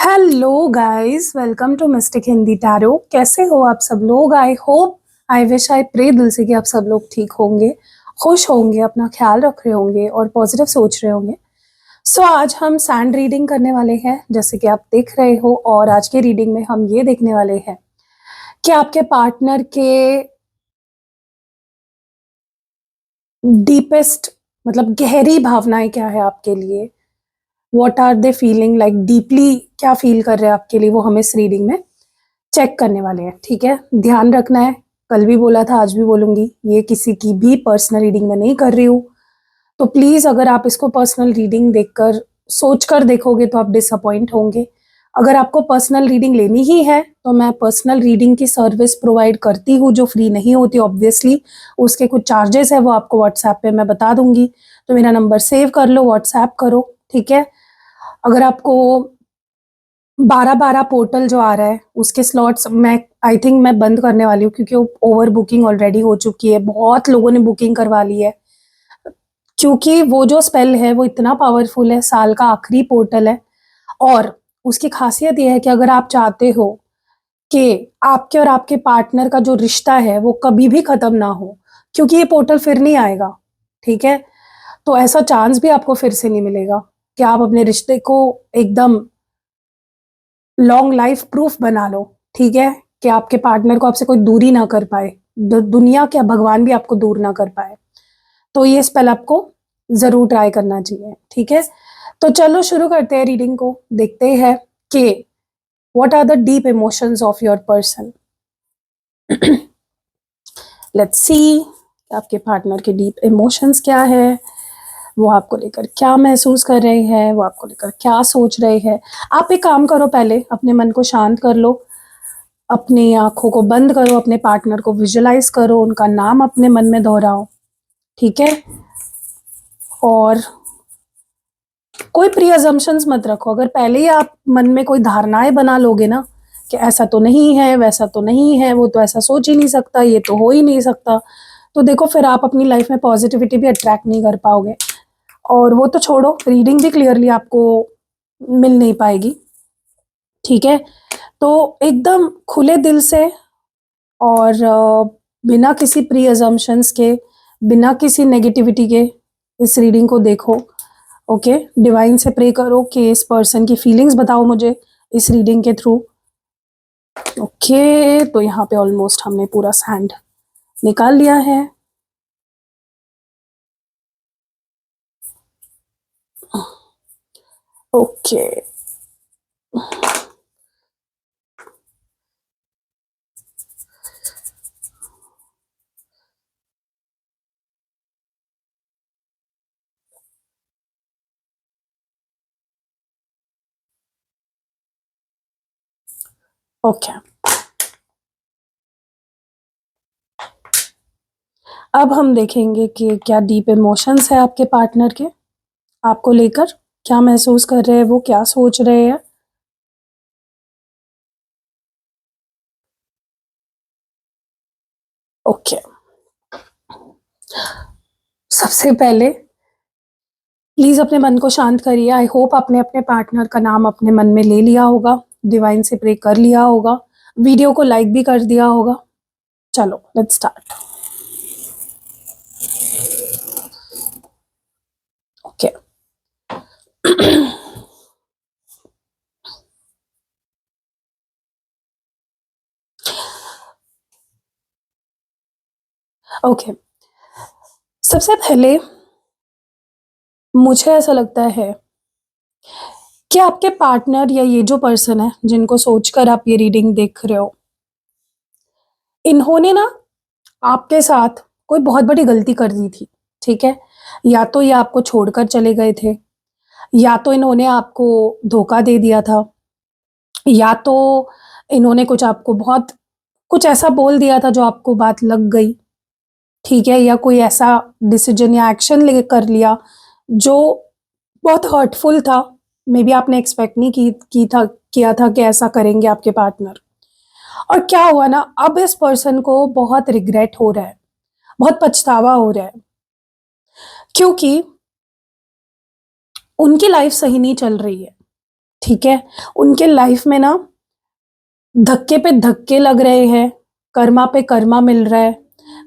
Hello guys, welcome to mystic Hindi tarot. कैसे हो आप सब लोग? I hope, I wish, I pray दिल से कि आप सब लोग ठीक होंगे, खुश होंगे, अपना ख्याल रख रहे होंगे और पॉजिटिव सोच रहे होंगे। सो आज हम सैंड रीडिंग करने वाले हैं, जैसे कि आप देख रहे हो। और आज के रीडिंग में हम ये देखने वाले हैं कि आपके पार्टनर के डीपेस्ट, मतलब गहरी भावनाएं क्या है आपके लिए। What are they feeling like deeply, क्या फील कर रहे हैं आपके लिए, वो हम इस रीडिंग में चेक करने वाले हैं। ठीक है, ध्यान रखना है, कल भी बोला था, आज भी बोलूंगी, ये किसी की भी पर्सनल रीडिंग में नहीं कर रही हूँ। तो प्लीज, अगर आप इसको पर्सनल रीडिंग देखकर सोचकर देखोगे तो आप डिसअपॉइंट होंगे। अगर आपको पर्सनल रीडिंग लेनी ही है तो मैं पर्सनल रीडिंग की सर्विस प्रोवाइड करती हूँ, जो फ्री नहीं होती ऑब्वियसली। उसके कुछ चार्जेस है, वो आपको व्हाट्सएप पे मैं बता दूंगी। तो मेरा नंबर सेव कर लो, व्हाट्सएप करो, ठीक है। अगर आपको 12-12 पोर्टल जो आ रहा है उसके स्लॉट्स मैं आई थिंक मैं बंद करने वाली हूँ, क्योंकि ओवर बुकिंग ऑलरेडी हो चुकी है, बहुत लोगों ने बुकिंग करवा ली है। क्योंकि वो जो स्पेल है वो इतना पावरफुल है, साल का आखिरी पोर्टल है। और उसकी खासियत ये है कि अगर आप चाहते हो कि आपके और आपके पार्टनर का जो रिश्ता है वो कभी भी खत्म ना हो, क्योंकि ये पोर्टल फिर नहीं आएगा, ठीक है। तो ऐसा चांस भी आपको फिर से नहीं मिलेगा कि आप अपने रिश्ते को एकदम लॉन्ग लाइफ प्रूफ बना लो, ठीक है। कि आपके पार्टनर को आपसे कोई दूरी ना कर पाए, दुनिया क्या भगवान भी आपको दूर ना कर पाए। तो ये स्पेल आपको जरूर ट्राई करना चाहिए, ठीक है। तो चलो शुरू करते हैं रीडिंग को, देखते हैं कि what are the deep emotions of your person. Let's see आपके पार्टनर के डीप इमोशंस क्या है, वो आपको लेकर क्या महसूस कर रहे हैं, वो आपको लेकर क्या सोच रहे हैं। आप एक काम करो, पहले अपने मन को शांत कर लो, अपनी आंखों को बंद करो, अपने पार्टनर को विजुलाइज करो, उनका नाम अपने मन में दोहराओ, ठीक है। और कोई प्री अजम्पशंस मत रखो। अगर पहले ही आप मन में कोई धारणाएं बना लोगे ना कि ऐसा तो नहीं है, वैसा तो नहीं है, वो तो ऐसा सोच ही नहीं सकता, ये तो हो ही नहीं सकता, तो देखो फिर आप अपनी लाइफ में पॉजिटिविटी भी अट्रैक्ट नहीं कर पाओगे। और वो तो छोड़ो, रीडिंग भी क्लियरली आपको मिल नहीं पाएगी, ठीक है। तो एकदम खुले दिल से और बिना किसी प्री अजम्पशंस के, बिना किसी नेगेटिविटी के इस रीडिंग को देखो। ओके, डिवाइन से प्रे करो कि इस पर्सन की फीलिंग्स बताओ मुझे इस रीडिंग के थ्रू। ओके, तो यहाँ पे ऑलमोस्ट हमने पूरा सैंड निकाल लिया है। ओके, ओके, अब हम देखेंगे कि क्या डीप इमोशंस है आपके पार्टनर के आपको लेकर, क्या महसूस कर रहे हैं, वो क्या सोच रहे हैं। ओके, सबसे पहले प्लीज अपने मन को शांत करिए। आई होप आपने अपने पार्टनर का नाम अपने मन में ले लिया होगा, डिवाइन से प्रे कर लिया होगा, वीडियो को लाइक भी कर दिया होगा। चलो लेट्स स्टार्ट। ओके, ओके, सबसे पहले मुझे ऐसा लगता है कि आपके पार्टनर या ये जो पर्सन है जिनको सोचकर आप ये रीडिंग देख रहे हो, इन्होंने ना आपके साथ कोई बहुत बड़ी गलती कर दी थी, ठीक है। या तो ये आपको छोड़कर चले गए थे, या तो इन्होंने आपको धोखा दे दिया था, या तो इन्होंने कुछ आपको बहुत कुछ ऐसा बोल दिया था जो आपको बात लग गई, ठीक है। या कोई ऐसा डिसीजन या एक्शन ले कर लिया जो बहुत हर्टफुल था। मे बी आपने एक्सपेक्ट नहीं किया था कि ऐसा करेंगे आपके पार्टनर। और क्या हुआ ना, अब इस पर्सन को बहुत रिग्रेट हो रहा है, बहुत पछतावा हो रहा है, क्योंकि उनकी लाइफ सही नहीं चल रही है। ठीक है, उनके लाइफ में ना धक्के पे धक्के लग रहे हैं, कर्मा पे कर्मा मिल रहा है,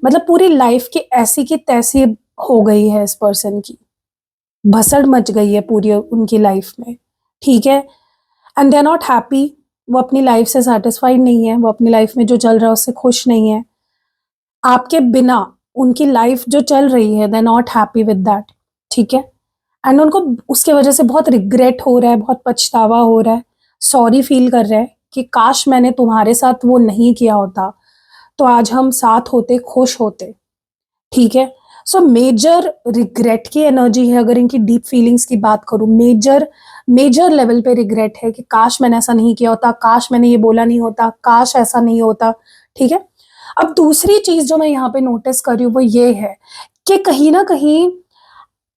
मतलब पूरी लाइफ की ऐसी की तैसी हो गई है इस पर्सन की, भसड़ मच गई है पूरी उनकी लाइफ में, ठीक है। And they are not happy, वो अपनी लाइफ से सेटिस्फाइड नहीं है, वो अपनी लाइफ में जो चल रहा है उससे खुश नहीं है, आपके बिना उनकी लाइफ जो चल रही है, they are not happy with that, ठीक है। एंड उनको उसके वजह से बहुत रिग्रेट हो रहा है, बहुत पछतावा हो रहा है, सॉरी फील कर रहा है कि काश मैंने तुम्हारे साथ वो नहीं किया होता, तो आज हम साथ होते, खुश होते, ठीक है। सो मेजर रिग्रेट की एनर्जी है, अगर इनकी डीप फीलिंग्स की बात करूं, मेजर मेजर लेवल पे रिग्रेट है कि काश मैंने ऐसा नहीं किया होता, काश मैंने ये बोला नहीं होता, काश ऐसा नहीं होता, ठीक है। अब दूसरी चीज जो मैं यहाँ पे नोटिस कर रही हूँ वो ये है कि कहीं ना कहीं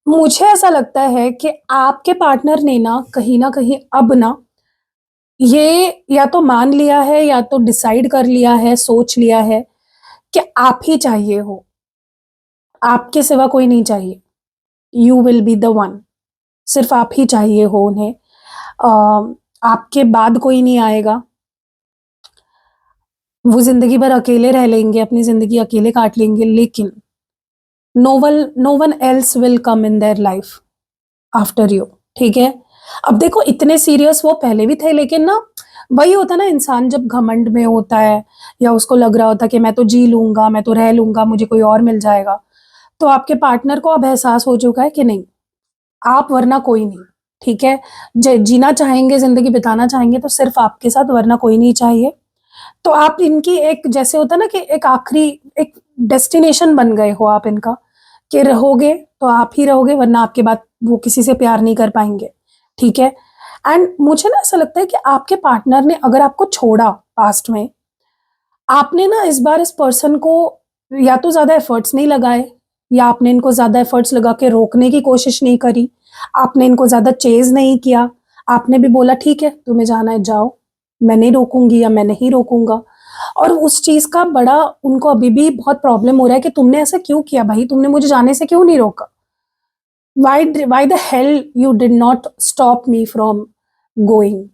मुझे ऐसा लगता है कि आपके पार्टनर ने ना कहीं अब ना ये या तो मान लिया है या तो डिसाइड कर लिया है, सोच लिया है कि आप ही चाहिए हो, आपके सिवा कोई नहीं चाहिए, you will be the one, सिर्फ आप ही चाहिए हो उन्हें, आपके बाद कोई नहीं आएगा, वो जिंदगी भर अकेले रह लेंगे, अपनी जिंदगी अकेले काट लेंगे, लेकिन no one else will come in their life after you, ठीक है। अब देखो इतने सीरियस वो पहले भी थे, लेकिन ना वही होता ना, इंसान जब घमंड में होता है या उसको लग रहा होता कि मैं तो जी लूंगा, मैं तो रह लूंगा, मुझे कोई और मिल जाएगा, तो आपके पार्टनर को अब एहसास हो चुका है कि नहीं, आप वरना कोई नहीं, ठीक है। जीना चाहेंगे, जिंदगी बिताना चाहेंगे तो सिर्फ आपके साथ, वरना कोई नहीं चाहिए। तो आप इनकी एक, जैसे होता ना कि एक आखिरी एक डेस्टिनेशन बन गए हो आप इनका, कि रहोगे तो आप ही रहोगे, वरना आपके बाद वो किसी से प्यार नहीं कर पाएंगे, ठीक है। एंड मुझे ना ऐसा लगता है कि आपके पार्टनर ने अगर आपको छोड़ा पास्ट में, आपने ना इस बार इस पर्सन को या तो ज्यादा एफर्ट्स नहीं लगाए, या आपने इनको ज्यादा एफर्ट्स लगा के रोकने की कोशिश नहीं करी, आपने इनको ज्यादा चेज नहीं किया, आपने भी बोला ठीक है तुम्हें जाना है जाओ, मैं नहीं रोकूंगी या मैं नहीं रोकूंगा। और उस चीज का बड़ा उनको अभी भी बहुत प्रॉब्लम हो रहा है कि तुमने ऐसा क्यों किया भाई, तुमने मुझे जाने से क्यों नहीं रोका, why the hell you did not stop me from going,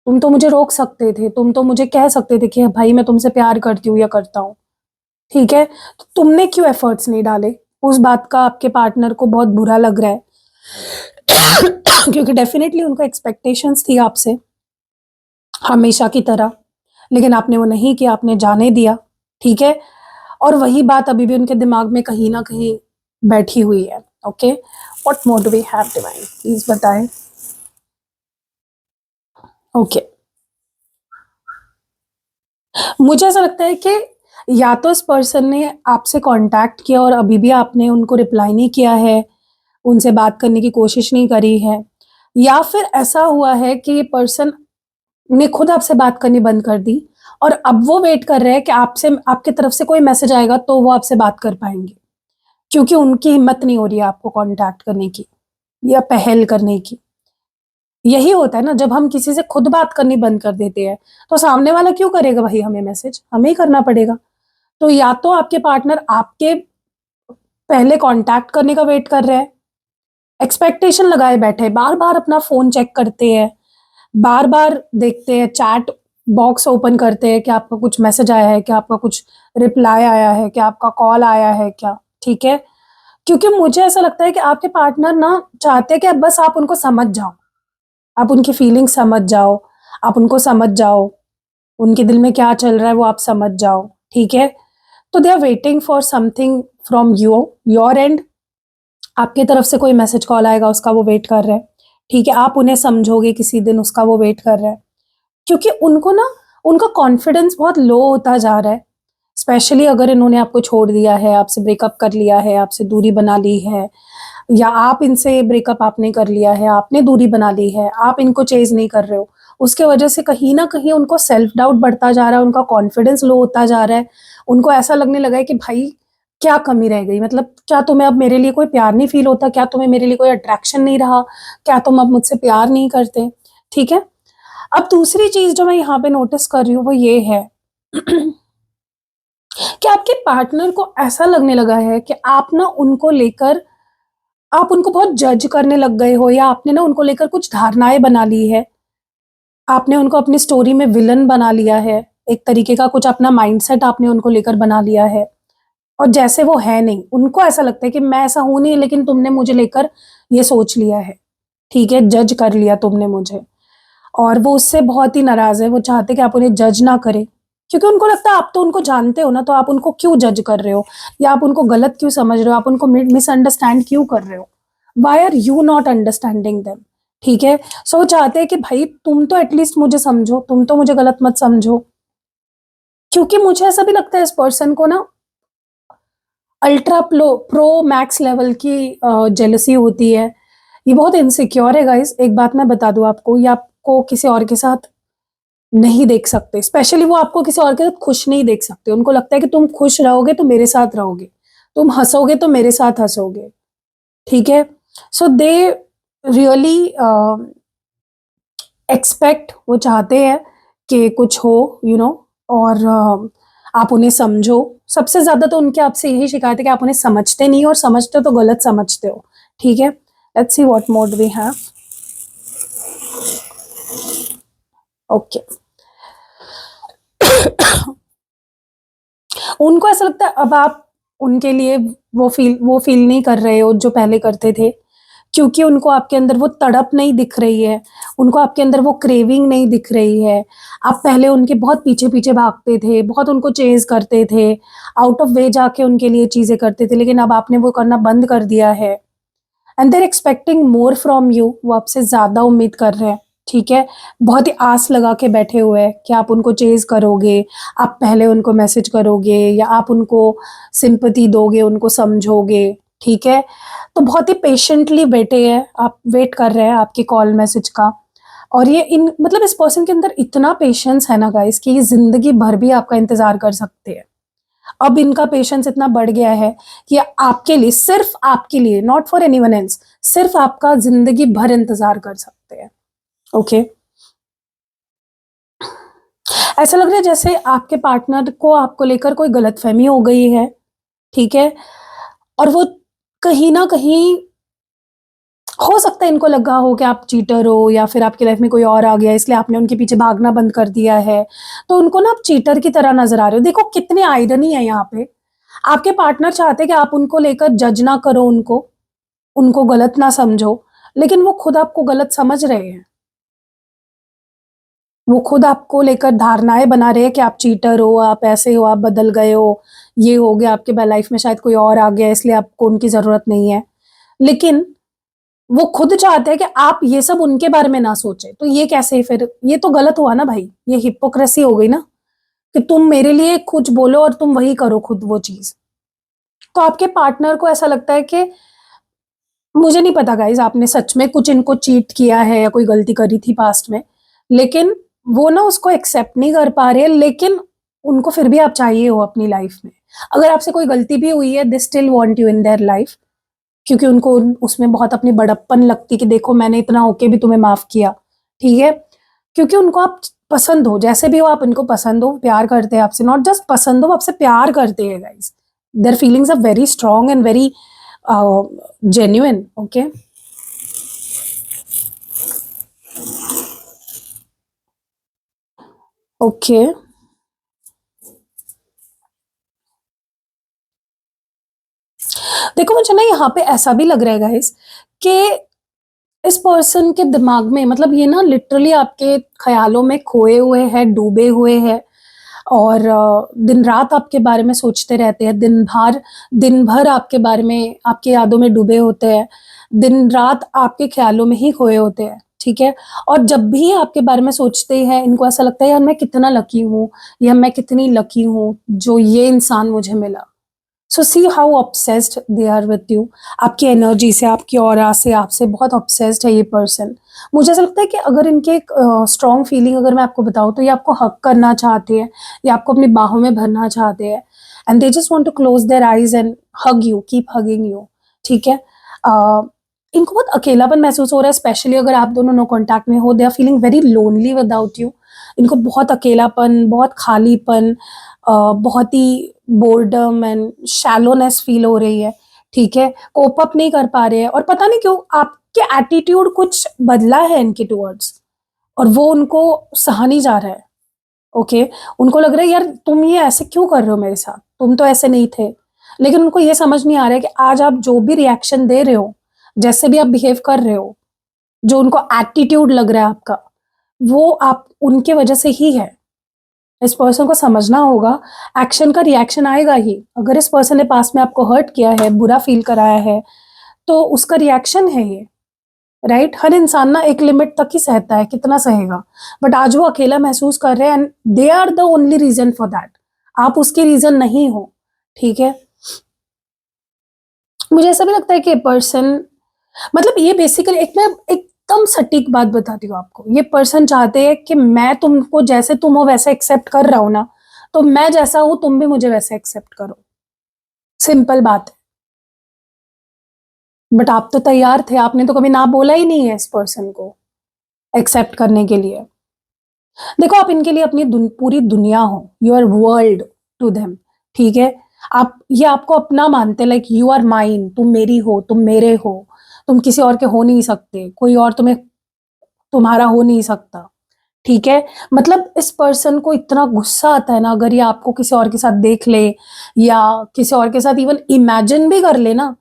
तुम तो मुझे रोक सकते थे, तुम तो मुझे कह सकते थे कि भाई मैं तुमसे प्यार करती हूँ या करता हूँ, ठीक है। तो तुमने क्यों एफर्ट्स नहीं डाले, उस बात का आपके पार्टनर को बहुत बुरा लग रहा है क्योंकि डेफिनेटली उनको एक्सपेक्टेशंस थी आपसे हमेशा की तरह, लेकिन आपने वो नहीं किया, आपने जाने दिया, ठीक है। और वही बात अभी भी उनके दिमाग में कहीं ना कहीं बैठी हुई है, okay. What more do we have divine, please बताएं। ओके, मुझे ऐसा लगता है कि या तो इस पर्सन ने आपसे कांटेक्ट किया और अभी भी आपने उनको रिप्लाई नहीं किया है, उनसे बात करने की कोशिश नहीं करी है, या फिर ऐसा हुआ है कि ये पर्सन ने खुद आपसे बात करनी बंद कर दी और अब वो वेट कर रहे हैं कि आपसे, आपकी तरफ से कोई मैसेज आएगा तो वो आपसे बात कर पाएंगे, क्योंकि उनकी हिम्मत नहीं हो रही है आपको कांटेक्ट करने की या पहल करने की। यही होता है ना, जब हम किसी से खुद बात करनी बंद कर देते हैं तो सामने वाला क्यों करेगा भाई हमें मैसेज, हमें ही करना पड़ेगा। तो या तो आपके पार्टनर आपके पहले कांटेक्ट करने का वेट कर रहे हैं, एक्सपेक्टेशन लगाए बैठे, बार बार अपना फोन चेक करते हैं, बार बार देखते हैं, चैट बॉक्स ओपन करते हैं कि आपका कुछ मैसेज आया है क्या, आपका कुछ रिप्लाई आया है क्या, आपका कॉल आया है क्या, ठीक है। क्योंकि मुझे ऐसा लगता है कि आपके पार्टनर ना चाहते हैं कि अब बस आप उनको समझ जाओ, आप उनकी फीलिंग समझ जाओ, आप उनको समझ जाओ, उनके दिल में क्या चल रहा है वो आप समझ जाओ, ठीक है। तो they are waiting for something from your end, आपके तरफ से कोई मैसेज कॉल आएगा उसका वो वेट कर रहे हैं, ठीक है। आप उन्हें समझोगे किसी दिन, उसका वो वेट कर रहे हैं, क्योंकि उनको ना उनका कॉन्फिडेंस बहुत लो होता जा रहा है, स्पेशली अगर इन्होंने आपको छोड़ दिया है, आपसे ब्रेकअप कर लिया है, आपसे दूरी बना ली है, या आप इनसे ब्रेकअप आपने कर लिया है, आपने दूरी बना ली है, आप इनको चेज नहीं कर रहे हो, उसके वजह से कहीं ना कहीं उनको सेल्फ डाउट बढ़ता जा रहा है, उनका कॉन्फिडेंस लो होता जा रहा है, उनको ऐसा लगने लगा है कि भाई क्या कमी रह गई, मतलब क्या तुम्हें अब मेरे लिए कोई प्यार नहीं फील होता, क्या तुम्हें मेरे लिए कोई अट्रैक्शन नहीं रहा, क्या तुम अब मुझसे प्यार नहीं करते, ठीक है। अब दूसरी चीज जो मैं यहाँ पे नोटिस कर रही हूँ वो ये है कि आपके पार्टनर को ऐसा लगने लगा है कि आप ना उनको लेकर, आप उनको बहुत जज करने लग गए हो, या आपने ना उनको लेकर कुछ धारणाएं बना ली है आपने उनको अपनी स्टोरी में विलन बना लिया है, एक तरीके का कुछ अपना माइंडसेट आपने उनको लेकर बना लिया है और जैसे वो है नहीं, उनको ऐसा लगता है कि मैं ऐसा हूँ नहीं लेकिन तुमने मुझे लेकर ये सोच लिया है, ठीक है? जज कर लिया तुमने मुझे और वो उससे बहुत ही नाराज़ है, वो चाहते हैं कि आप उन्हें जज ना करें, क्योंकि उनको लगता है आप तो उनको जानते हो ना, तो आप उनको क्यों जज कर रहे हो या आप उनको गलत क्यों समझ रहे हो, आप उनको मिसअंडरस्टैंड क्यों कर रहे हो? Why are you not understanding them? ठीक है? सो वो चाहते हैं कि भाई तुम तो एटलीस्ट मुझे समझो, तुम तो मुझे गलत मत समझो। क्योंकि मुझे ऐसा भी लगता है इस पर्सन को ना अल्ट्रा प्रो मैक्स लेवल की जेलसी होती है। ये बहुत इनसिक्योर है गाइस, एक बात मैं बता दूं आपको, ये आपको किसी और के साथ नहीं देख सकते, स्पेशली वो आपको किसी और के साथ खुश नहीं देख सकते। उनको लगता है कि तुम खुश रहोगे तो मेरे साथ रहोगे, तुम हंसोगे तो मेरे साथ हंसोगे, ठीक है? सो दे रियली एक्सपेक्ट, वो चाहते हैं कि कुछ हो, और आप उन्हें समझो। सबसे ज्यादा तो उनके आपसे यही शिकायत है कि आप उन्हें समझते नहीं हो और समझते हो तो गलत समझते हो, ठीक है? Let's see what mode we have. Okay, उनको ऐसा लगता है अब आप उनके लिए वो फील नहीं कर रहे हो जो पहले करते थे, क्योंकि उनको आपके अंदर वो तड़प नहीं दिख रही है, उनको आपके अंदर वो क्रेविंग नहीं दिख रही है। आप पहले उनके बहुत पीछे-पीछे भागते थे, बहुत उनको चेज़ करते थे, आउट ऑफ वे जाके उनके लिए चीज़ें करते थे, लेकिन अब आपने वो करना बंद कर दिया है। And they are expecting more from you, वो आपसे ज़्यादा उम्मीद कर रहे हैं, ठीक है? बहुत ही आस लगा के बैठे हुए हैं कि आप उनको चेज़ करोगे, आप पहले उनको मैसेज करोगे या आप उनको सिंपैथी दोगे, उनको समझोगे, ठीक है? तो बहुत ही पेशेंटली बैठे हैं, आप वेट कर रहे हैं आपके कॉल मैसेज का और ये इन मतलब इस पर्सन के अंदर इतना पेशेंस है ना गाइस कि ये ज़िंदगी भर भी आपका इंतज़ार कर सकते हैं। अब इनका पेशेंस इतना बढ़ गया है कि आपके लिए, सिर्फ आपके लिए, नॉट फॉर एनीवन एल्स, सिर्फ आपका जिंदगी भर इंतजार कर सकते हैं। ओके, ऐसा लग रहा है जैसे आपके पार्टनर को आपको लेकर कोई गलतफहमी हो गई है, ठीक है? और वो कहीं ना कहीं, हो सकता है इनको लगा हो कि आप चीटर हो या फिर आपकी लाइफ में कोई और आ गया इसलिए आपने उनके पीछे भागना बंद कर दिया है, तो उनको ना आप चीटर की तरह नजर आ रहे हो। देखो कितनी आयरनी है यहाँ पे, आपके पार्टनर चाहते हैं कि आप उनको लेकर जज ना करो, उनको गलत ना समझो, लेकिन वो खुद आपको गलत समझ रहे हैं। वो खुद आपको लेकर धारणाएँ बना रहे हैं कि आप चीटर हो, आप ऐसे हो, आप बदल गए हो, ये हो गया, आपके लाइफ में शायद कोई और आ गया इसलिए आपको उनकी ज़रूरत नहीं है। लेकिन वो खुद चाहते हैं कि आप ये सब उनके बारे में ना सोचें। तो ये कैसे फिर? ये तो गलत हुआ ना भाई, ये हिपोक्रेसी हो गई ना, कि तुम मेरे लिए कुछ बोलो और तुम वही करो खुद वो चीज़। तो आपके पार्टनर को ऐसा लगता है कि मुझे नहीं पता गाइज़ आपने सच में कुछ इनको चीट किया है या कोई गलती करी थी पास्ट में, लेकिन वो ना उसको एक्सेप्ट नहीं कर पा रहे हैं, लेकिन उनको फिर भी आप चाहिए हो अपनी लाइफ में। अगर आपसे कोई गलती भी हुई है, they still want you in their life, क्योंकि उनको उसमें बहुत अपनी बड़प्पन लगती है कि देखो मैंने इतना होके भी तुम्हें माफ़ किया, ठीक है? क्योंकि उनको आप पसंद हो, जैसे भी हो आप उनको पसंद हो, प्यार करते हैं आपसे, नॉट जस्ट पसंद हो, आपसे प्यार करते हैं guys. Their feelings are very strong and very genuine, okay? Okay, देखो मुझे ना यहाँ पे ऐसा भी लग रहा है गाइस कि इस पर्सन के दिमाग में, मतलब ये ना लिटरली आपके ख्यालों में खोए हुए हैं, डूबे हुए हैं और दिन रात आपके बारे में सोचते रहते हैं, दिन भर आपके बारे में, आपकी यादों में डूबे होते हैं, दिन रात आपके ख्यालों में ही खोए होते हैं, ठीक है? और जब भी आपके बारे में सोचते हैं, इनको ऐसा लगता है यार मैं कितना लकी हूँ या मैं कितनी लकी हूँ जो ये इंसान मुझे मिला। So see how obsessed they are with you, आपकी एनर्जी से, आपकी ऑरा से, आपसे बहुत ऑब्सेस्ड है ये पर्सन। मुझे ऐसा लगता है कि अगर इनके एक स्ट्रॉन्ग फीलिंग अगर मैं आपको बताऊँ तो ये आपको हक करना चाहते हैं, ये आपको अपनी बाहों में भरना चाहते हैं and they just want to close their eyes and hug you, keep hugging you, ठीक है? अ, इनको बहुत अकेलापन महसूस हो रहा है, स्पेशली अगर आप दोनों नो कॉन्टैक्ट में हो, they are feeling very lonely without you. इनको बहुत अकेलापन, बहुत खालीपन, बहुत ही बोर्डम एंड शैलोनेस फील हो रही है, ठीक है? कोप अप नहीं कर पा रहे हैं और पता नहीं क्यों आपके एटीट्यूड कुछ बदला है इनके टुवर्ड्स, और वो उनको सहा नहीं जा रहा है। ओके, उनको लग रहा है यार तुम ये ऐसे क्यों कर रहे हो मेरे साथ, तुम तो ऐसे नहीं थे। लेकिन उनको ये समझ नहीं आ रहा है कि आज आप जो भी रिएक्शन दे रहे हो, जैसे भी आप बिहेव कर रहे हो, जो उनको एटीट्यूड लग रहा है आपका, वो आप उनके वजह से ही है। इस पर्सन को समझना होगा, एक्शन का रिएक्शन आएगा ही। अगर इस पर्सन ने पास में आपको हर्ट किया है, बुरा फील कराया है, तो उसका रिएक्शन है ये, राइट। हर इंसान ना एक लिमिट तक ही सहता है, कितना सहेगा। बट आज वो अकेला महसूस कर रहे हैं and they are the only reason for that. आप उसके रीजन नहीं हो, ठीक है। मुझे ऐसा भी लगता है कि पर्सन, मतलब ये बेसिकली एक मैं एकदम सटीक बात बताती हूँ आपको, ये पर्सन चाहते हैं कि मैं तुमको जैसे तुम हो वैसे एक्सेप्ट कर रहा हूं ना, तो मैं जैसा हूं तुम भी मुझे वैसे एक्सेप्ट करो। सिंपल बात है। बट आप तो तैयार थे, आपने तो कभी ना बोला ही नहीं है इस पर्सन को एक्सेप्ट करने के लिए। देखो आप इनके लिए अपनी पूरी दुनिया हो, you are world to them, ठीक है। आप ये आपको अपना मानते, लाइक यू आर माइन, तुम मेरी हो, तुम मेरे हो, तुम किसी और के हो नहीं सकते, कोई और तुम्हें तुम्हारा हो नहीं सकता, ठीक है। मतलब इस पर्सन को इतना गुस्सा आता है ना, अगर ये आपको किसी और के साथ देख ले या किसी और के साथ इवन इमेजिन भी कर ले ना,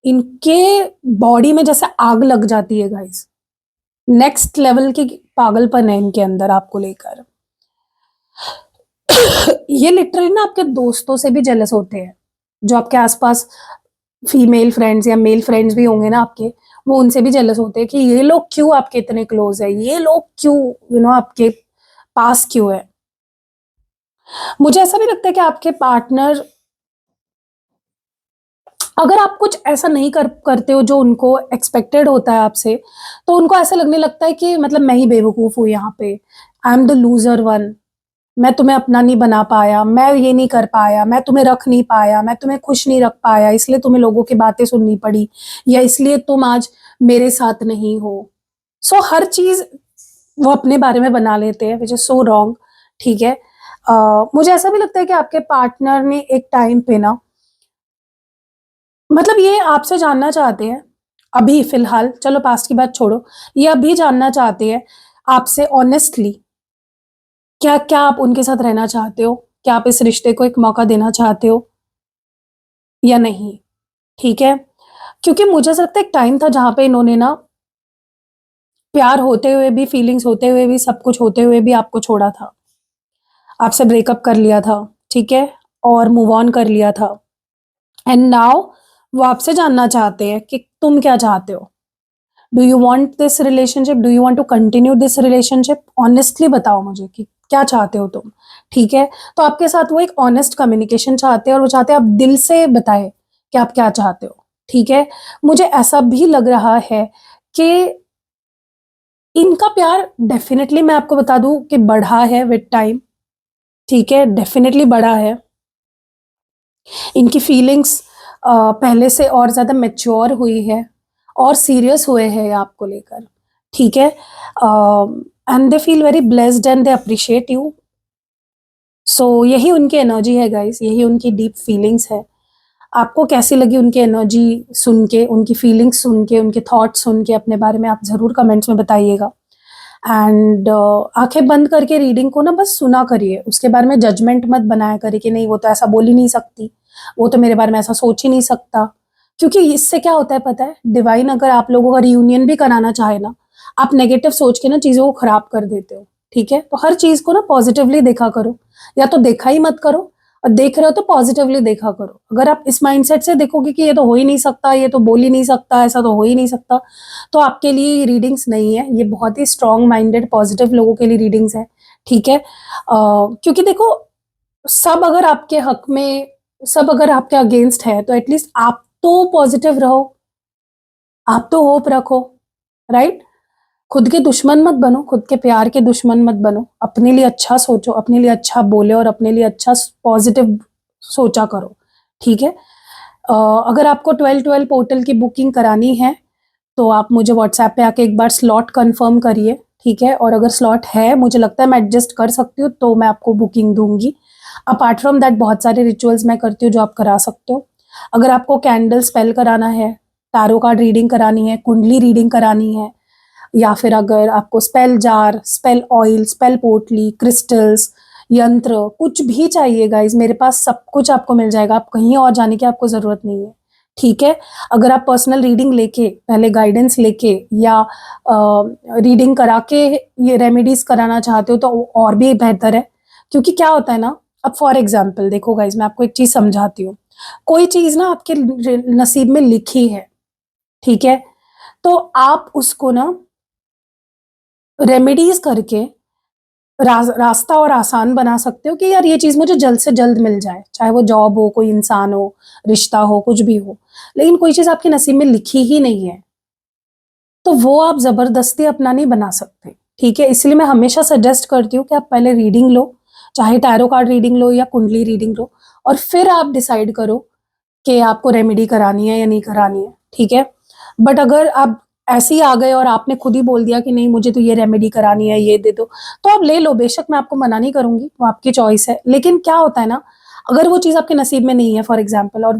इनके बॉडी में जैसे आग लग जाती है गाइस। नेक्स्ट लेवल की पागलपन है इनके अंदर आपको लेकर। ये लिटरली ना आपके दोस्तों से भी जेलस होते हैं, जो आपके आसपास फीमेल फ्रेंड्स या मेल फ्रेंड्स भी होंगे ना आपके, वो उनसे भी जेलस होते हैं कि ये लोग क्यों आपके इतने क्लोज है, ये लोग क्यों आपके पास क्यों है। मुझे ऐसा भी लगता है कि आपके पार्टनर, अगर आप कुछ ऐसा नहीं करते हो जो उनको एक्सपेक्टेड होता है आपसे, तो उनको ऐसा लगने लगता है कि मतलब मैं ही बेवकूफ हूँ यहाँ पे, I am the loser one, मैं तुम्हें अपना नहीं बना पाया, मैं ये नहीं कर पाया, मैं तुम्हें रख नहीं पाया, मैं तुम्हें खुश नहीं रख पाया, इसलिए तुम्हें लोगों की बातें सुननी पड़ी, या इसलिए तुम आज मेरे साथ नहीं हो। सो हर चीज वो अपने बारे में बना लेते हैं, विच इज सो रॉन्ग, ठीक है। मुझे ऐसा भी लगता है कि आपके पार्टनर ने एक टाइम पे ना, मतलब ये आपसे जानना चाहते हैं अभी फिलहाल, चलो पास्ट की बात छोड़ो, ये अभी जानना चाहते हैं आपसे ऑनेस्टली, क्या क्या आप उनके साथ रहना चाहते हो, क्या आप इस रिश्ते को एक मौका देना चाहते हो या नहीं, ठीक है। क्योंकि मुझे ऐसा लगता है एक टाइम था जहां पे इन्होंने ना प्यार होते हुए भी, फीलिंग्स होते हुए भी, सब कुछ होते हुए भी आपको छोड़ा था, आपसे ब्रेकअप कर लिया था, ठीक है, और मूव ऑन कर लिया था। एंड नाउ वो आपसे जानना चाहते हैं कि तुम क्या चाहते हो। Do you want this relationship, do you want to continue this relationship, honestly बताओ मुझे कि क्या चाहते हो तुम, ठीक है। तो आपके साथ वो एक ऑनेस्ट कम्युनिकेशन चाहते हैं, और वो चाहते हैं आप दिल से बताएं कि आप क्या चाहते हो, ठीक है। मुझे ऐसा भी लग रहा है कि इनका प्यार डेफिनेटली, मैं आपको बता दूं कि बढ़ा है विद टाइम, ठीक है, डेफिनेटली बढ़ा है। इनकी फीलिंग्स पहले से और ज्यादा मेच्योर हुई है, और सीरियस हुए हैं आपको लेकर, ठीक है। And they feel very blessed and they appreciate you. So यही उनकी एनर्जी है गाइस, यही उनकी डीप फीलिंग्स है। आपको कैसी लगी उनकी एनर्जी सुन के, उनकी फीलिंग्स सुन के, उनके थॉट्स सुन के अपने बारे में आप ज़रूर कमेंट्स में बताइएगा। एंड आंखें बंद करके रीडिंग को ना बस सुना करिए, उसके बारे में जजमेंट मत बनाया करिए कि नहीं वो तो ऐसा बोल ही नहीं सकती, वो तो मेरे बारे में ऐसा सोच ही नहीं सकता। क्योंकि इससे क्या होता है पता है, डिवाइन अगर आप लोगों का रियूनियन भी कराना चाहे ना, आप नेगेटिव सोच के ना चीज़ों को खराब कर देते हो, ठीक है। तो हर चीज़ को ना पॉजिटिवली देखा करो, या तो देखा ही मत करो, और देख रहे हो तो पॉजिटिवली देखा करो। अगर आप इस माइंडसेट से देखोगे कि ये तो हो ही नहीं सकता, ये तो बोल ही नहीं सकता, ऐसा तो हो ही नहीं सकता, तो आपके लिए ये रीडिंग्स नहीं है, ये बहुत ही स्ट्रॉन्ग माइंडेड पॉजिटिव लोगों के लिए रीडिंग्स है, ठीक है। क्योंकि देखो, सब अगर आपके हक में, सब अगर आपके अगेंस्ट है, तो एटलीस्ट आप तो पॉजिटिव रहो, आप तो होप रखो, राइट। खुद के दुश्मन मत बनो, खुद के प्यार के दुश्मन मत बनो, अपने लिए अच्छा सोचो, अपने लिए अच्छा बोले, और अपने लिए अच्छा पॉजिटिव सोचा करो, ठीक है। अगर आपको 12-12 पोर्टल की बुकिंग करानी है, तो आप मुझे व्हाट्सएप पे आके एक बार स्लॉट कंफर्म करिए, ठीक है। और अगर स्लॉट है, मुझे लगता है मैं एडजस्ट कर सकती हूँ, तो मैं आपको बुकिंग दूंगी। अपार्ट फ्रॉम दैट बहुत सारे रिचुअल्स मैं करती हूँ जो आप करा सकते हो। अगर आपको कैंडल स्पेल कराना है, टैरो कार्ड रीडिंग करानी है, कुंडली रीडिंग करानी है, या फिर अगर आपको spell jar, spell oil, spell पोटली, क्रिस्टल्स, यंत्र, कुछ भी चाहिए गाइज, मेरे पास सब कुछ आपको मिल जाएगा। आप कहीं और जाने की आपको ज़रूरत नहीं है, ठीक है। अगर आप पर्सनल रीडिंग लेके, पहले गाइडेंस लेके या रीडिंग करा के ये रेमेडीज कराना चाहते हो तो और भी बेहतर है। क्योंकि क्या होता है ना, अब फॉर एग्जाम्पल देखो गाइज, मैं आपको एक चीज समझाती हूँ। कोई चीज ना आपके नसीब में लिखी है, ठीक है, तो आप उसको ना रेमेडीज करके रास्ता और आसान बना सकते हो कि यार ये चीज मुझे जल्द से जल्द मिल जाए, चाहे वो जॉब हो, कोई इंसान हो, रिश्ता हो, कुछ भी हो। लेकिन कोई चीज आपके नसीब में लिखी ही नहीं है तो वो आप जबरदस्ती अपना नहीं बना सकते, ठीक है। इसलिए मैं हमेशा सजेस्ट करती हूँ कि आप पहले रीडिंग लो, चाहे टैरो कार्ड रीडिंग लो या कुंडली रीडिंग लो, और फिर आप डिसाइड करो कि आपको रेमेडी करानी है या नहीं करानी है, ठीक है। बट अगर आप ऐसे ही आ गए और आपने खुद ही बोल दिया कि नहीं मुझे तो ये रेमेडी करानी है, ये दे दो, तो आप ले लो, बेशक मैं आपको मना नहीं करूंगी, वो आपकी चॉइस है। लेकिन क्या होता है ना, अगर वो चीज़ आपके नसीब में नहीं है फॉर एग्जाम्पल, और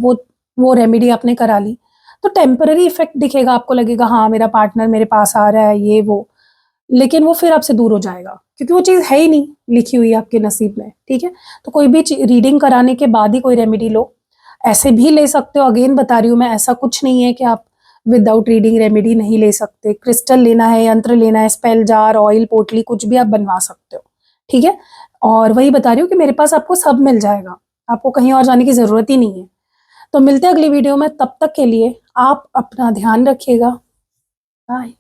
वो रेमेडी आपने करा ली, तो टेम्पररी इफेक्ट दिखेगा, आपको लगेगा हाँ मेरा पार्टनर मेरे पास आ रहा है ये वो, लेकिन वो फिर आपसे दूर हो जाएगा क्योंकि वो चीज़ है ही नहीं लिखी हुई आपके नसीब में, ठीक है। तो कोई भी रीडिंग कराने के बाद ही कोई रेमेडी लो। ऐसे भी ले सकते हो, अगेन बता रही हूँ मैं, ऐसा कुछ नहीं है कि आप विदाउट रीडिंग रेमेडी नहीं ले सकते। क्रिस्टल लेना है, यंत्र लेना है, स्पेल जार, ऑयल, पोटली, कुछ भी आप बनवा सकते हो, ठीक है। और वही बता रही हूँ कि मेरे पास आपको सब मिल जाएगा, आपको कहीं और जाने की जरूरत ही नहीं है। तो मिलते हैं अगली वीडियो में, तब तक के लिए आप अपना ध्यान रखिएगा। बाय।